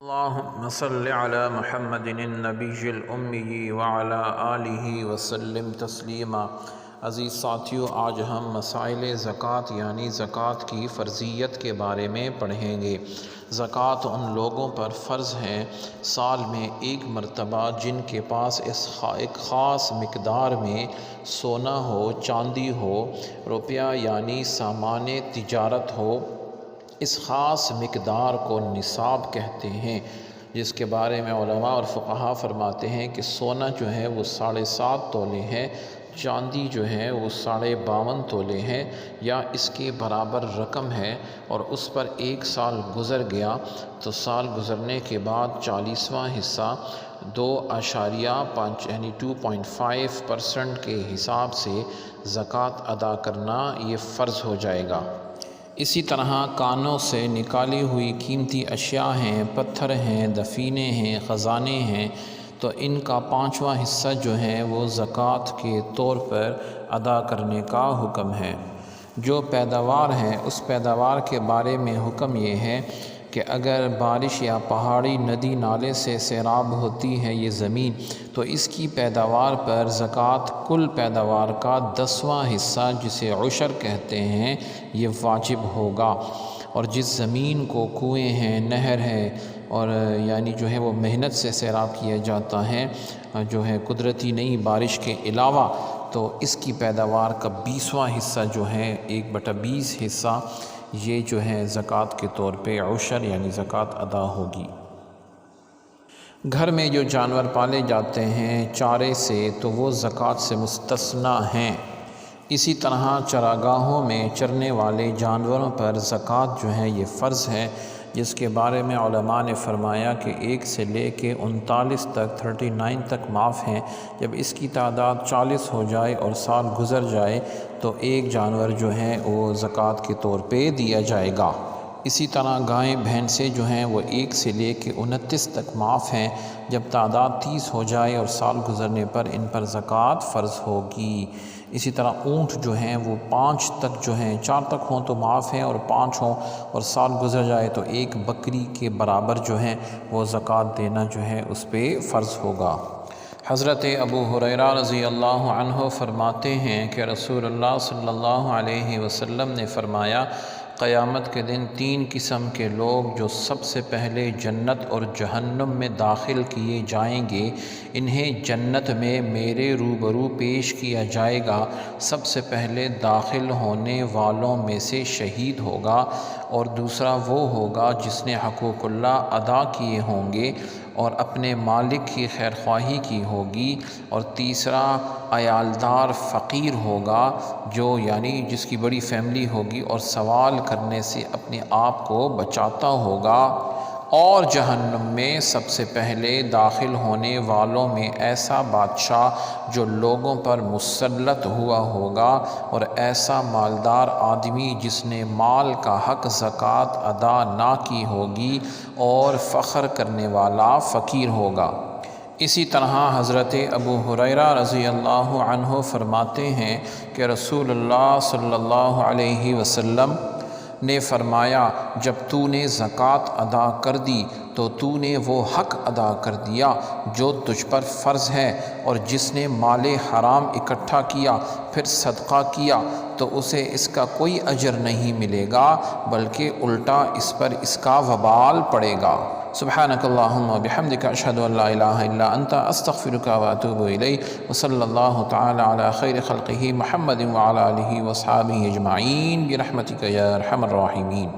اللہم صل علی محمد النبی الأمی وعلی آلہ وسلم تسلیما۔ عزیز ساتھیو، آج ہم مسائل زکوٰۃ یعنی زکوٰۃ کی فرضیت کے بارے میں پڑھیں گے۔ زکوٰۃ ان لوگوں پر فرض ہے سال میں ایک مرتبہ جن کے پاس ایک خاص مقدار میں سونا ہو، چاندی ہو، روپیہ یعنی سامان تجارت ہو۔ اس خاص مقدار کو نصاب کہتے ہیں، جس کے بارے میں علماء اور فقہاء فرماتے ہیں کہ سونا جو ہے وہ 7.5 تولے ہے، چاندی جو ہے وہ 52.5 تولے ہے یا اس کے برابر رقم ہے، اور اس پر ایک سال گزر گیا تو سال گزرنے کے بعد 40واں حصہ 2.5 یعنی 2.5% کے حساب سے زکوٰۃ ادا کرنا یہ فرض ہو جائے گا۔ اسی طرح کانوں سے نکالی ہوئی قیمتی اشیاء ہیں، پتھر ہیں، دفینے ہیں، خزانے ہیں، تو ان کا 5واں حصہ جو ہے وہ زکوٰۃ کے طور پر ادا کرنے کا حکم ہے۔ جو پیداوار ہے اس پیداوار کے بارے میں حکم یہ ہے کہ اگر بارش یا پہاڑی ندی نالے سے سیراب ہوتی ہے یہ زمین، تو اس کی پیداوار پر زکوٰۃ کل پیداوار کا 10واں حصہ جسے عشر کہتے ہیں یہ واجب ہوگا۔ اور جس زمین کو کنویں ہیں، نہر ہے، اور یعنی جو ہے وہ محنت سے سیراب کیا جاتا ہے، جو ہے قدرتی نہیں بارش کے علاوہ، تو اس کی پیداوار کا 20واں حصہ جو ہے 1/20 حصہ یہ جو ہے زکوٰۃ کے طور پہ عشر یعنی زکوٰۃ ادا ہوگی۔ گھر میں جو جانور پالے جاتے ہیں چارے سے تو وہ زکوٰۃ سے مستثنیٰ ہیں۔ اسی طرح چراگاہوں میں چرنے والے جانوروں پر زکوٰۃ جو ہے یہ فرض ہے، جس کے بارے میں علماء نے فرمایا کہ 1 سے لے کے 39 تک 39 تک معاف ہیں۔ جب اس کی تعداد 40 ہو جائے اور سال گزر جائے تو ایک جانور جو ہے وہ زکوٰۃ کے طور پہ دیا جائے گا۔ اسی طرح گائیں بھینسیں جو ہیں وہ 1 سے لے کے 29 تک معاف ہیں۔ جب تعداد 30 ہو جائے اور سال گزرنے پر ان پر زکوٰۃ فرض ہوگی۔ اسی طرح اونٹ جو ہیں وہ 5 تک جو ہیں، 4 تک ہوں تو معاف ہیں، اور 5 ہوں اور سال گزر جائے تو ایک بکری کے برابر جو ہیں وہ زکوٰۃ دینا جو ہے اس پہ فرض ہوگا۔ حضرت ابو ہریرہ رضی اللہ عنہ فرماتے ہیں کہ رسول اللہ صلی اللہ علیہ وسلم نے فرمایا، قیامت کے دن 3 قسم کے لوگ جو سب سے پہلے جنت اور جہنم میں داخل کیے جائیں گے، انہیں جنت میں میرے روبرو پیش کیا جائے گا۔ سب سے پہلے داخل ہونے والوں میں سے شہید ہوگا، اور دوسرا وہ ہوگا جس نے حقوق اللہ ادا کیے ہوں گے اور اپنے مالک کی خیرخواہی کی ہوگی، اور تیسرا عیالدار فقیر ہوگا جو یعنی جس کی بڑی فیملی ہوگی اور سوال کرنے سے اپنے آپ کو بچاتا ہوگا، اور جہنم میں سب سے پہلے داخل ہونے والوں میں ایسا بادشاہ جو لوگوں پر مسلط ہوا ہوگا، اور ایسا مالدار آدمی جس نے مال کا حق زکوٰۃ ادا نہ کی ہوگی، اور فخر کرنے والا فقیر ہوگا۔ اسی طرح حضرت ابو ہریرہ رضی اللہ عنہ فرماتے ہیں کہ رسول اللہ صلی اللہ علیہ وسلم نے فرمایا، جب تو نے زکوٰۃ ادا کر دی تو تو نے وہ حق ادا کر دیا جو تجھ پر فرض ہے، اور جس نے مال حرام اکٹھا کیا پھر صدقہ کیا تو اسے اس کا کوئی اجر نہیں ملے گا، بلکہ الٹا اس پر اس کا وبال پڑے گا۔ سبحانک اللہم و بحمدک، اشہد ان لا الہ الا انت، استغفرک و اتوب الیک، وصلی اللہ تعالی علی خیر خلقہ محمد وعلی آلہ واصحابہ اجمعین برحمتک یا ارحم الراحمین۔